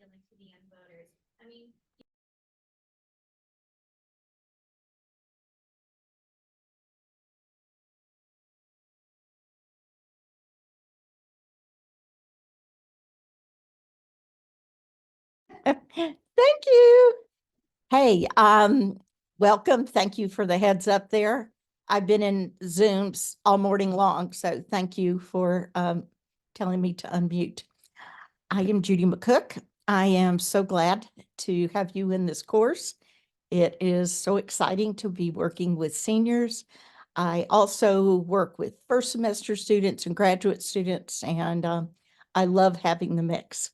and like to the young voters. I mean, Thank you. Hey, welcome. Thank you for the heads up there. I've been in Zooms all morning long, so thank you for telling me to unmute. I am Judy McCook. I am so glad to have you in this course. It is so exciting to be working with seniors. I also work with first semester students and graduate students, and I love having the mix.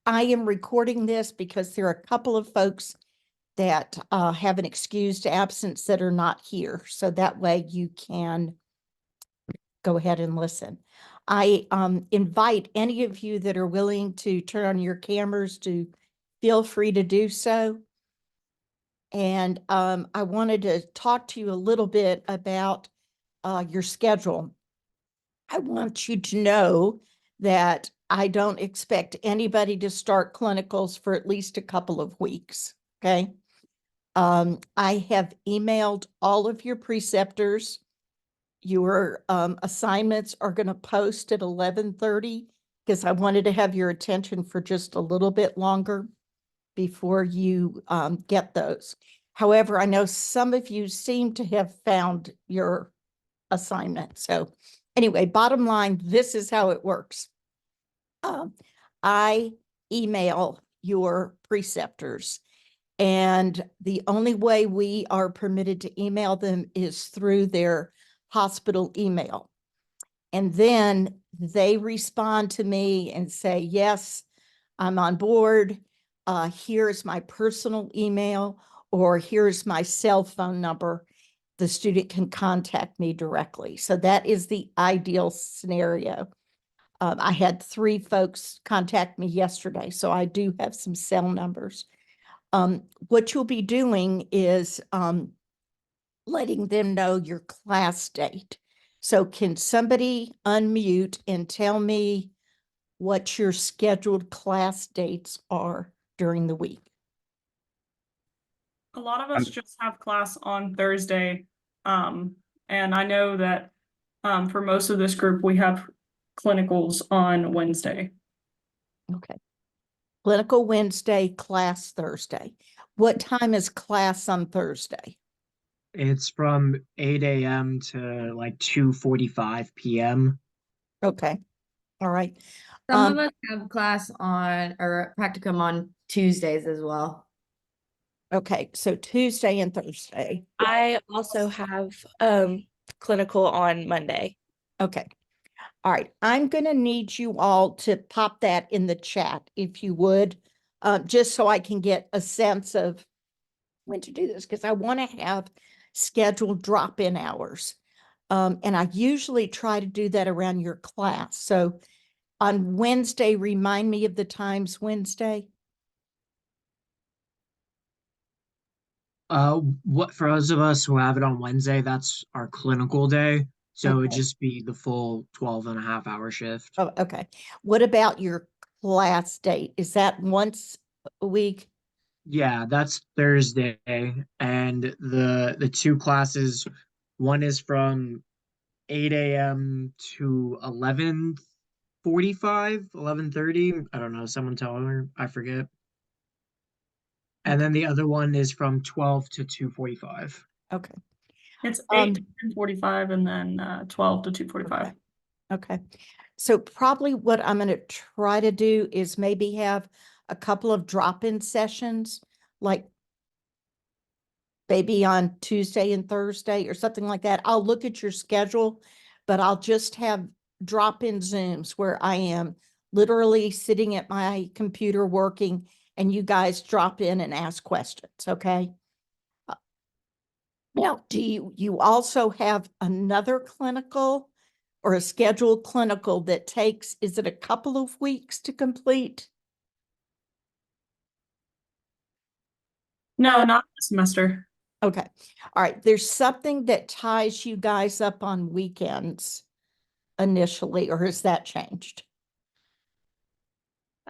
I am recording this because there are a couple of folks that have an excused absence that are not here. So that way you can go ahead and listen. I invite any of you that are willing to turn on your cameras to feel free to do so. And I wanted to talk to you a little bit about your schedule. I want you to know that I don't expect anybody to start clinicals for at least a couple of weeks, okay? I have emailed all of your preceptors. Your assignments are going to post at 11:30 because I wanted to have your attention for just a little bit longer before you get those. However, I know some of you seem to have found your assignment. So anyway, bottom line, this is how it works. I email your preceptors, and the only way we are permitted to email them is through their hospital email. And then they respond to me and say, yes, I'm on board. Here's my personal email, or here's my cell phone number. The student can contact me directly. So that is the ideal scenario. I had 3 folks contact me yesterday, so I do have some cell numbers. What you'll be doing is letting them know your class date. So can somebody unmute and tell me what your scheduled class dates are during the week? A lot of us just have class on Thursday. And I know that for most of this group, we have clinicals on Wednesday. Okay. Clinical Wednesday, class Thursday. What time is class on Thursday? It's from 8 a.m. to like 2:45 p.m. Okay. All right. Some of us have class on or practicum on Tuesdays as well. Okay, so Tuesday and Thursday. I also have clinical on Monday. Okay. All right. I'm going to need you all to pop that in the chat, if you would, just so I can get a sense of when to do this, because I want to have scheduled drop-in hours. And I usually try to do that around your class. So on Wednesday, remind me of the times Wednesday. What for those of us who have it on Wednesday, that's our clinical day. So it'd Okay. just be the full 12.5-hour shift. Oh, okay. What about your class date? Is that once a week? Yeah, that's Thursday. And the 2 classes, one is from 8 a.m. to 11:45, 11:30. I don't know, someone tell her, I forget. And then the other one is from 12 to 2:45. Okay. It's 8 to 10:45 and then 12 to 2:45. Okay. So probably what I'm going to try to do is maybe have a couple of drop-in sessions, like maybe on Tuesday and Thursday or something like that. I'll look at your schedule, but I'll just have drop-in Zooms where I am literally sitting at my computer working, and you guys drop in and ask questions, okay? Now, do you also have another clinical or a scheduled clinical that takes, is it a couple of weeks to complete? No, not this semester. Okay. All right. There's something that ties you guys up on weekends initially, or has that changed?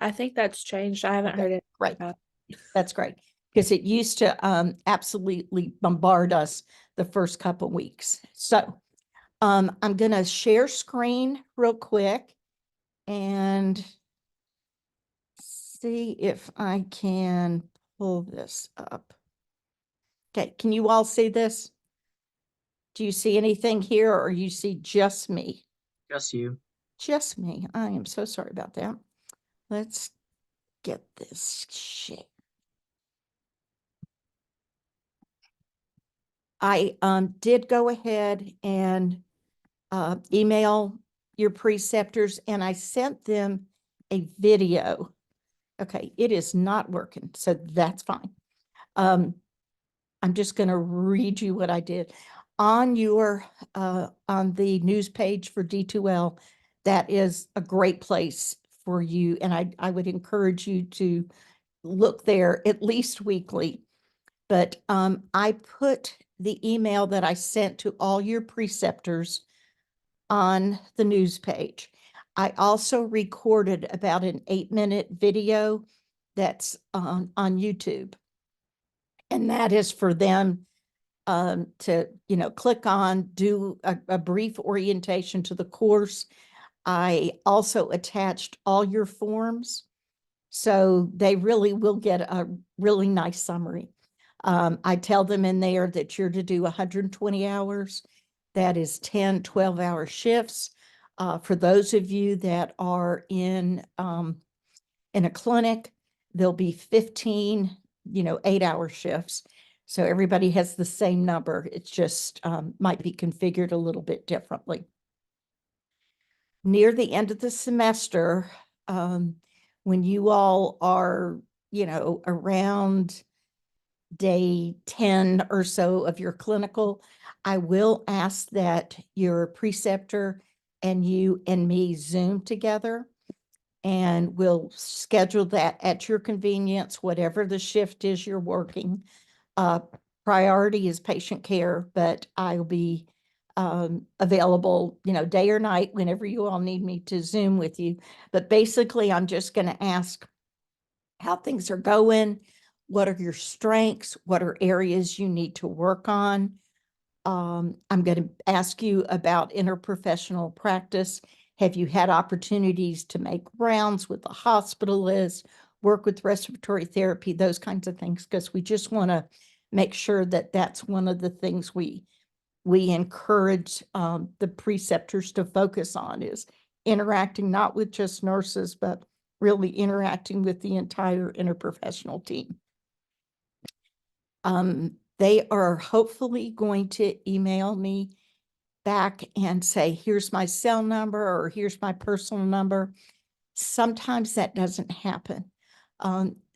I think that's changed. I haven't Okay, heard it. great. about- That's great. Because it used to absolutely bombard us the first couple weeks. So I'm going to share screen real quick and see if I can pull this up. Okay, can you all see this? Do you see anything here or you see just me? Just you. Just me. I am so sorry about that. Let's get this shared. I did go ahead and email your preceptors and I sent them a video. Okay, it is not working, so that's fine. I'm just going to read you what I did on your on the news page for D2L. That is a great place for you, and I would encourage you to look there at least weekly. But I put the email that I sent to all your preceptors on the news page. I also recorded about an 8-minute video that's on YouTube. And that is for them to, click on, do a brief orientation to the course. I also attached all your forms. So they really will get a really nice summary. I tell them in there that you're to do 120 hours. That is 10, 12-hour shifts. For those of you that are in a clinic, there'll be 15, 8-hour shifts. So everybody has the same number. It just might be configured a little bit differently. Near the end of the semester, when you all are, around day 10 or so of your clinical, I will ask that your preceptor and you and me Zoom together, and we'll schedule that at your convenience, whatever the shift is you're working. Priority is patient care, but I'll be available, day or night whenever you all need me to Zoom with you. But basically, I'm just going to ask how things are going. What are your strengths? What are areas you need to work on? I'm going to ask you about interprofessional practice. Have you had opportunities to make rounds with the hospitalists, work with respiratory therapy, those kinds of things? Because we just want to make sure that that's one of the things we encourage the preceptors to focus on, is interacting not with just nurses, but really interacting with the entire interprofessional team. They are hopefully going to email me back and say, here's my cell number or here's my personal number. Sometimes that doesn't happen.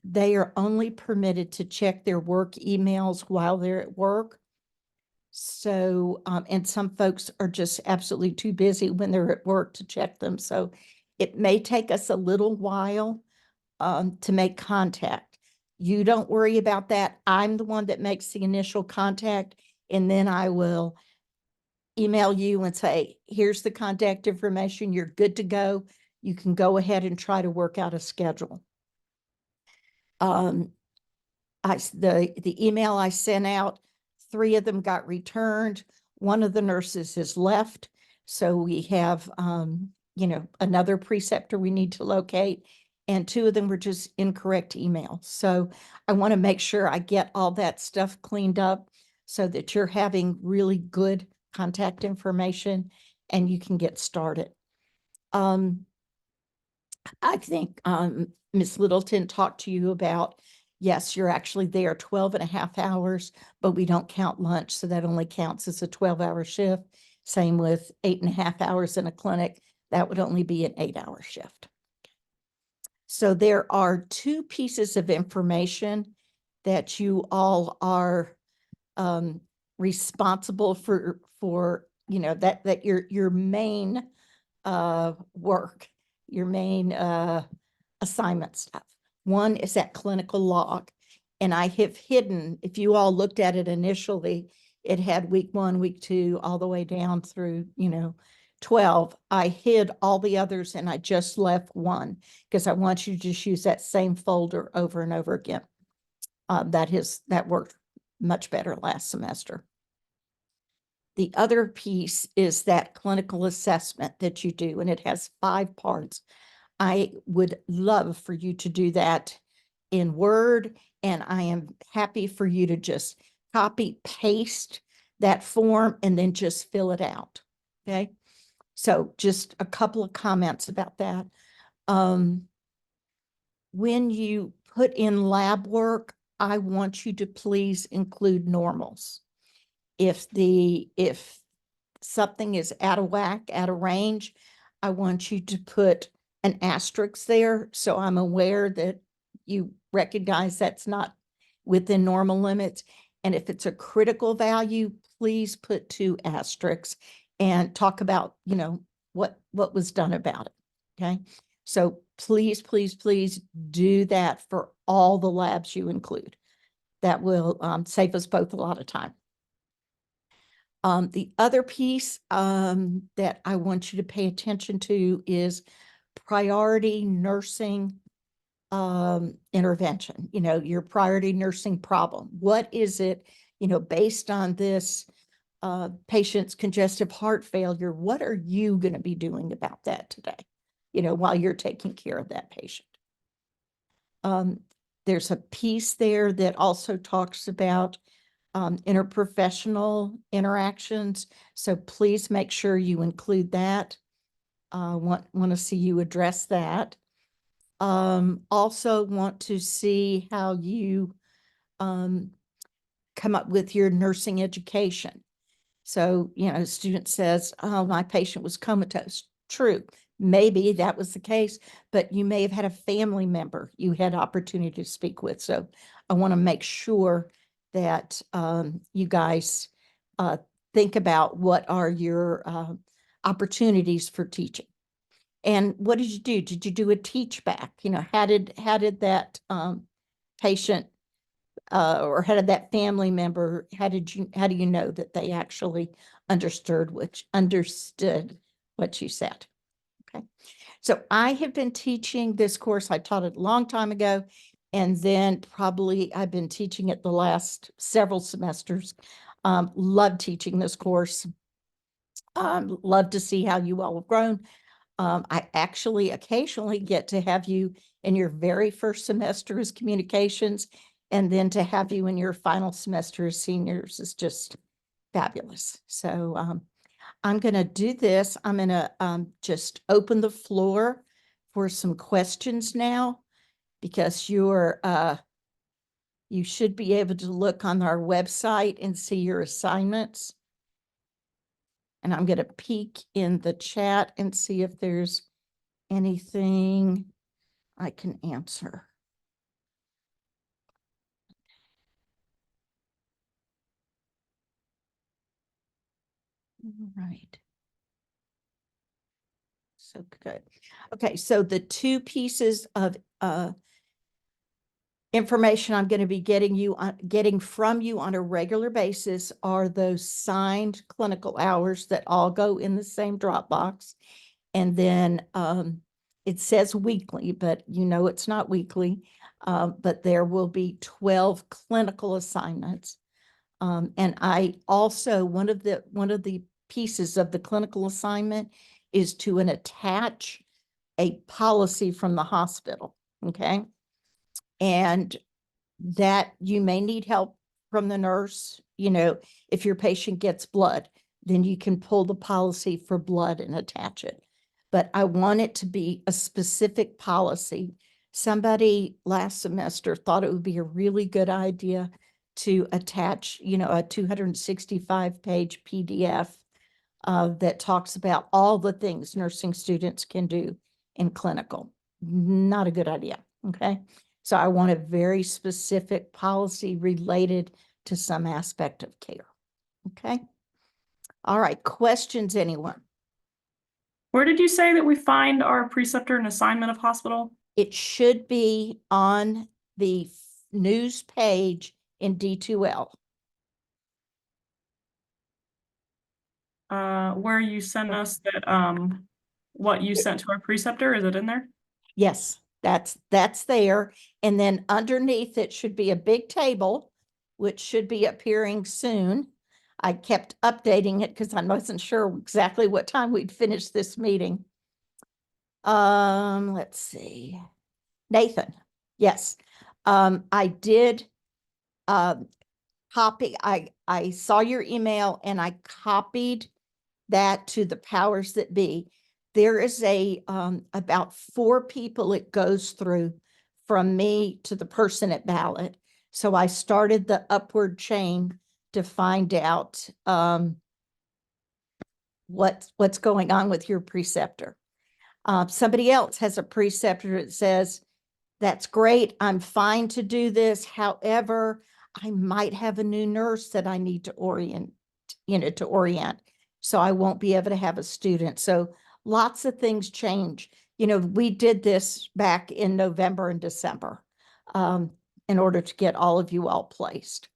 They are only permitted to check their work emails while they're at work. So, and some folks are just absolutely too busy when they're at work to check them. So it may take us a little while to make contact. You don't worry about that. I'm the one that makes the initial contact, and then I will email you and say, here's the contact information. You're good to go. You can go ahead and try to work out a schedule. The email I sent out, 3 of them got returned. One of the nurses has left. So we have, another preceptor we need to locate. And 2 of them were just incorrect emails. So I want to make sure I get all that stuff cleaned up so that you're having really good contact information and you can get started. I think Ms. Littleton talked to you about, yes, you're actually there 12.5 hours, but we don't count lunch. So that only counts as a 12-hour shift. Same with 8.5 hours in a clinic. That would only be an 8-hour shift. So there are 2 pieces of information that you all are responsible for, that your main work, your main assignment stuff. One is that clinical log. And I have hidden, if you all looked at it initially, it had week 1, week 2, all the way down through, 12, I hid all the others and I just left one because I want you to just use that same folder over and over again. That worked much better last semester. The other piece is that clinical assessment that you do, and it has 5 parts. I would love for you to do that in Word, and I am happy for you to just copy, paste that form, and then just fill it out, okay? So just a couple of comments about that. When you put in lab work, I want you to please include normals. If something is out of whack, out of range, I want you to put an asterisk there, so I'm aware that you recognize that's not within normal limits. And if it's a critical value, please put 2 asterisks and talk about, what was done about it, okay? So please, please, please do that for all the labs you include. That will save us both a lot of time. The other piece that I want you to pay attention to is priority nursing intervention, your priority nursing problem. What is it, based on this patient's congestive heart failure, what are you going to be doing about that today, while you're taking care of that patient? There's a piece there that also talks about interprofessional interactions. So please make sure you include that. Want to see you address that. Also want to see how you come up with your nursing education. So, a student says, oh, my patient was comatose. True. Maybe that was the case, but you may have had a family member you had opportunity to speak with. So I want to make sure that you guys think about what are your opportunities for teaching. And what did you do? Did you do a teach back? How did that patient or how did that family member, how do you know that they actually understood what you said? Okay. So I have been teaching this course. I taught it a long time ago, and then probably I've been teaching it the last several semesters. Love teaching this course. Love to see how you all have grown. I actually occasionally get to have you in your very first semester as communications, and then to have you in your final semester as seniors is just fabulous. So I'm going to do this. I'm going to just open the floor for some questions now, because you should be able to look on our website and see your assignments. And I'm going to peek in the chat and see if there's anything I can answer. All right. So good. Okay, so the 2 pieces of information I'm going to be getting from you on a regular basis are those signed clinical hours that all go in the same Dropbox. And then it says weekly, but it's not weekly. But there will be 12 clinical assignments. And I also, one of the pieces of the clinical assignment is to attach a policy from the hospital, okay? And that you may need help from the nurse, if your patient gets blood, then you can pull the policy for blood and attach it. But I want it to be a specific policy. Somebody last semester thought it would be a really good idea to attach, a 265-page PDF that talks about all the things nursing students can do in clinical. Not a good idea, okay? So I want a very specific policy related to some aspect of care, okay? All right, questions, anyone? Where did you say that we find our preceptor and assignment of hospital? It should be on the news page in D2L. where you sent us that, what you sent to our preceptor, is it in there? Yes, that's there. And then underneath it should be a big table, which should be appearing soon. I kept updating it because I wasn't sure exactly what time we'd finish this meeting. Let's see. Nathan, yes. I did copy, I saw your email and I copied that to the powers that be. There is about 4 people it goes through from me to the person at ballot. So I started the upward chain to find out what's going on with your preceptor. Somebody else has a preceptor that says, that's great, I'm fine to do this. However, I might have a new nurse that I need to orient. So I won't be able to have a student. So lots of things change. We did this back in November and December in order to get all of you all placed.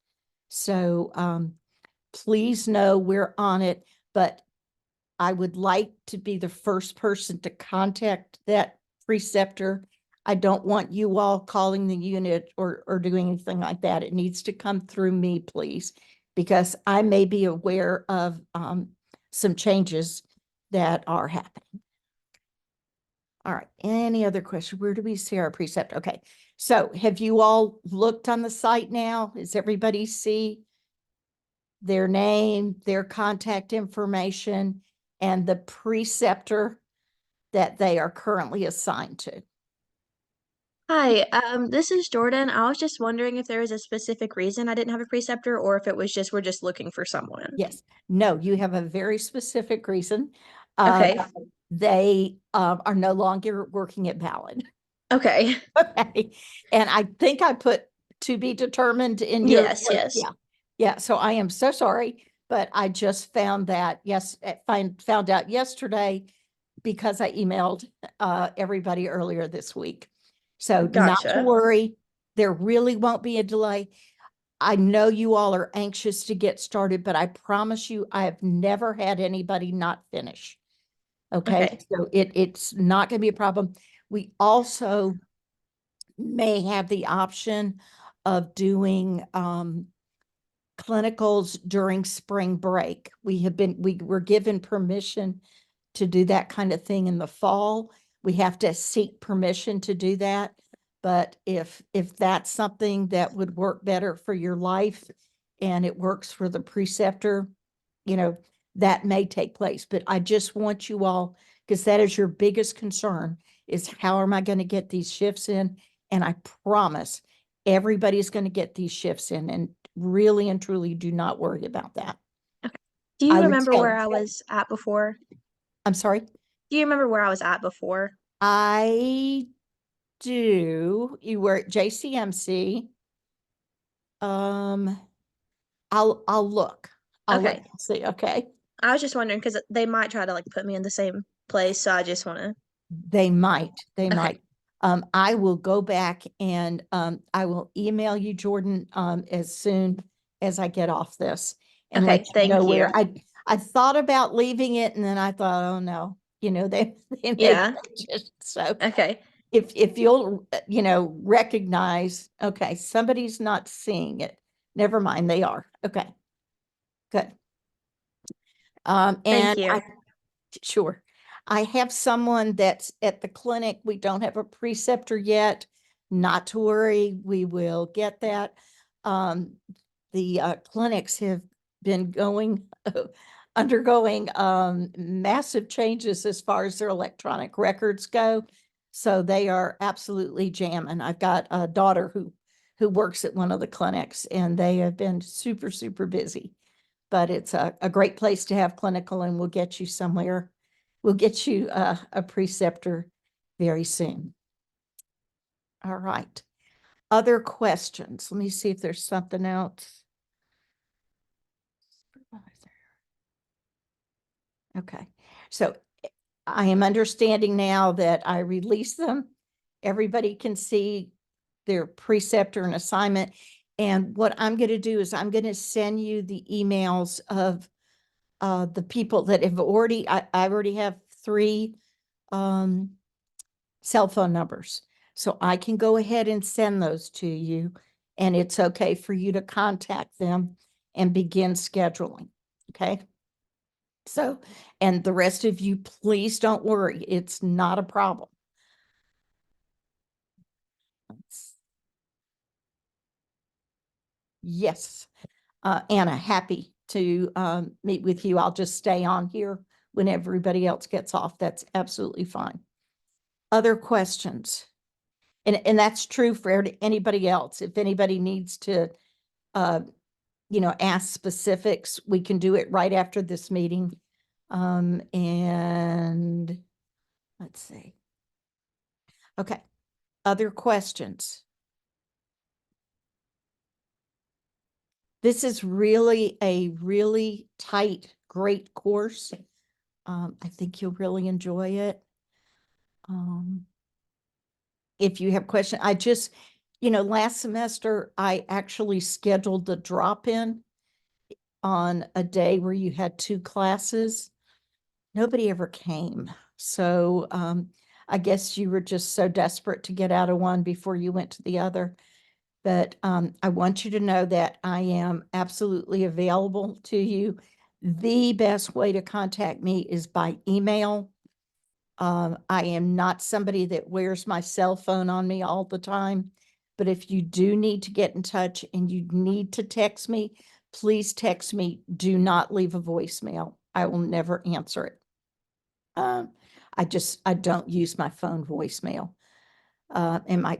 So please know we're on it, but I would like to be the first person to contact that preceptor. I don't want you all calling the unit or doing anything like that. It needs to come through me, please, because I may be aware of some changes that are happening. All right, any other question? Where do we see our precept? Okay, so have you all looked on the site now? Does everybody see their name, their contact information, and the preceptor that they are currently assigned to? Hi, this is Jordan. I was just wondering if there was a specific reason I didn't have a preceptor or if it was just we're just looking for someone. Yes, no, you have a very specific reason. Okay. They are no longer working at Ballad. Okay. Okay, and I think I put to be determined in your. Yes, yes. Yeah, so I am so sorry, but I just found that, found out yesterday because I emailed everybody earlier this week. So not to Gotcha. worry, there really won't be a delay. I know you all are anxious to get started, but I promise you, I have never had anybody not finish. Okay, so it's not going to be a problem. We also may have the option of doing clinicals during spring break. We were given permission to do that kind of thing in the fall. We have to seek permission to do that. But if that's something that would work better for your life and it works for the preceptor, that may take place. But I just want you all, because that is your biggest concern, is how am I going to get these shifts in? And I promise everybody's going to get these shifts in, and really and truly do not worry about that. Do you I would remember tell- where I was at before? I'm sorry. Do you remember where I was at before? I do. You were at JCMC. I'll look. I'll Okay. look and see. Okay. I was just wondering because they might try to like put me in the same place, so I just want to. They might. Okay. Might. I will go back and I will email you, Jordan, as soon as I get off this and Okay, let you thank know you. where I thought about leaving it, and then I thought, oh no, they made Yeah. changes. So Okay. if you'll, recognize, okay, somebody's not seeing it. Never mind, they are. Okay, good. Thank And you. sure. I have someone that's at the clinic. We don't have a preceptor yet. Not to worry, we will get that. The clinics have been undergoing massive changes as far as their electronic records go. So they are absolutely jamming. I've got a daughter who works at one of the clinics, and they have been super, super busy. But it's a great place to have clinical, and we'll get you somewhere. We'll get you a preceptor very soon. All right. Other questions? Let me see if there's something else. Okay. So I am understanding now that I release them. Everybody can see their preceptor and assignment. And what I'm going to do is I'm going to send you the emails of the people that have already, I already have 3 cell phone numbers. So I can go ahead and send those to you, and it's okay for you to contact them and begin scheduling, okay? So, and the rest of you, please don't worry, it's not a problem. Yes, Anna, happy to meet with you. I'll just stay on here when everybody else gets off. That's absolutely fine. Other questions? And that's true for anybody else. If anybody needs to, ask specifics, we can do it right after this meeting. And let's see. Okay, other questions? This is really a really tight, great course. I think you'll really enjoy it. If you have questions, last semester, I actually scheduled the drop-in on a day where you had 2 classes. Nobody ever came. So I guess you were just so desperate to get out of one before you went to the other. But I want you to know that I am absolutely available to you. The best way to contact me is by email. I am not somebody that wears my cell phone on me all the time. But if you do need to get in touch and you need to text me, please text me. Do not leave a voicemail. I will never answer it. I don't use my phone voicemail. And my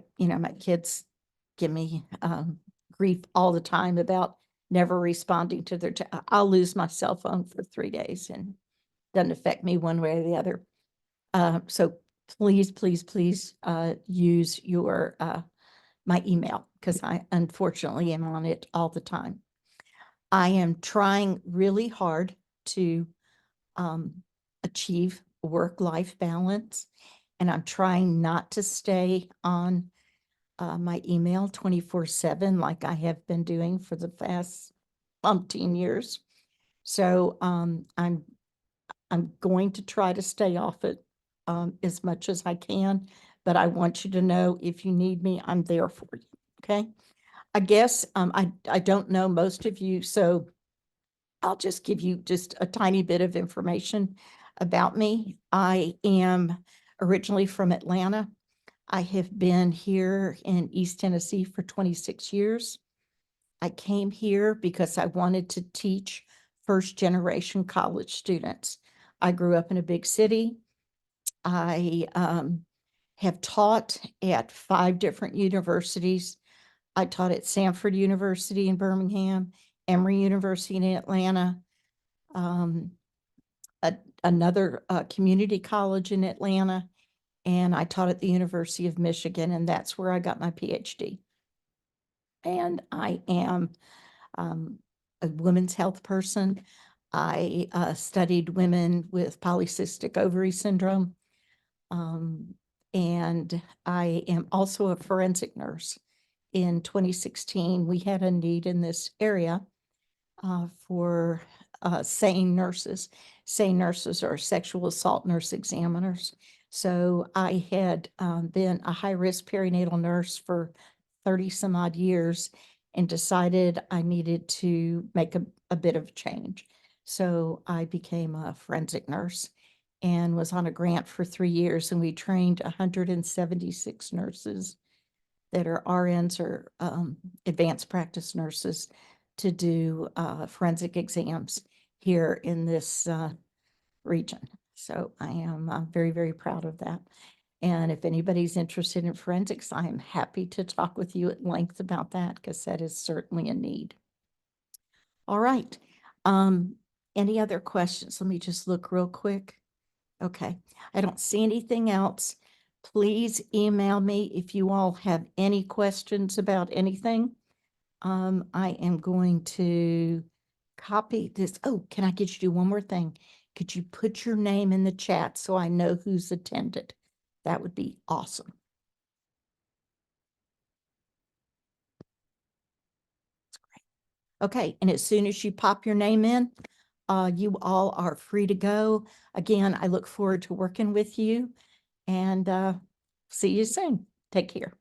kids give me grief all the time about never responding to their I'll lose my cell phone for 3 days and doesn't affect me one way or the other. So please, please, please use your my email, because I unfortunately am on it all the time. I am trying really hard to achieve work-life balance, and I'm trying not to stay on my email 24/7 like I have been doing for the past umpteen years. So I'm going to try to stay off it as much as I can, but I want you to know if you need me, I'm there for you. Okay. I guess I don't know most of you, so I'll just give you just a tiny bit of information about me. I am originally from Atlanta. I have been here in East Tennessee for 26 years. I came here because I wanted to teach first-generation college students. I grew up in a big city. I have taught at 5 different universities. I taught at Samford University in Birmingham, Emory University in Atlanta, another community college in Atlanta, and I taught at the University of Michigan, and that's where I got my PhD. And I am a women's health person. I studied women with polycystic ovary syndrome. And I am also a forensic nurse. In 2016, we had a need in this area for SANE nurses. SANE nurses are sexual assault nurse examiners. So I had been a high-risk perinatal nurse for 30 some odd years and decided I needed to make a bit of change. So I became a forensic nurse and was on a grant for 3 years, and we trained 176 nurses that are RNs or advanced practice nurses to do forensic exams here in this region. So I am very, very proud of that. And if anybody's interested in forensics, I am happy to talk with you at length about that, because that is certainly a need. All right. Any other questions? Let me just look real quick. Okay, I don't see anything else. Please email me if you all have any questions about anything. I am going to copy this. Oh, can I get you to do one more thing? Could you put your name in the chat so I know who's attended? That would be awesome. That's great. Okay, and as soon as you pop your name in, you all are free to go. Again, I look forward to working with you and see you soon. Take care.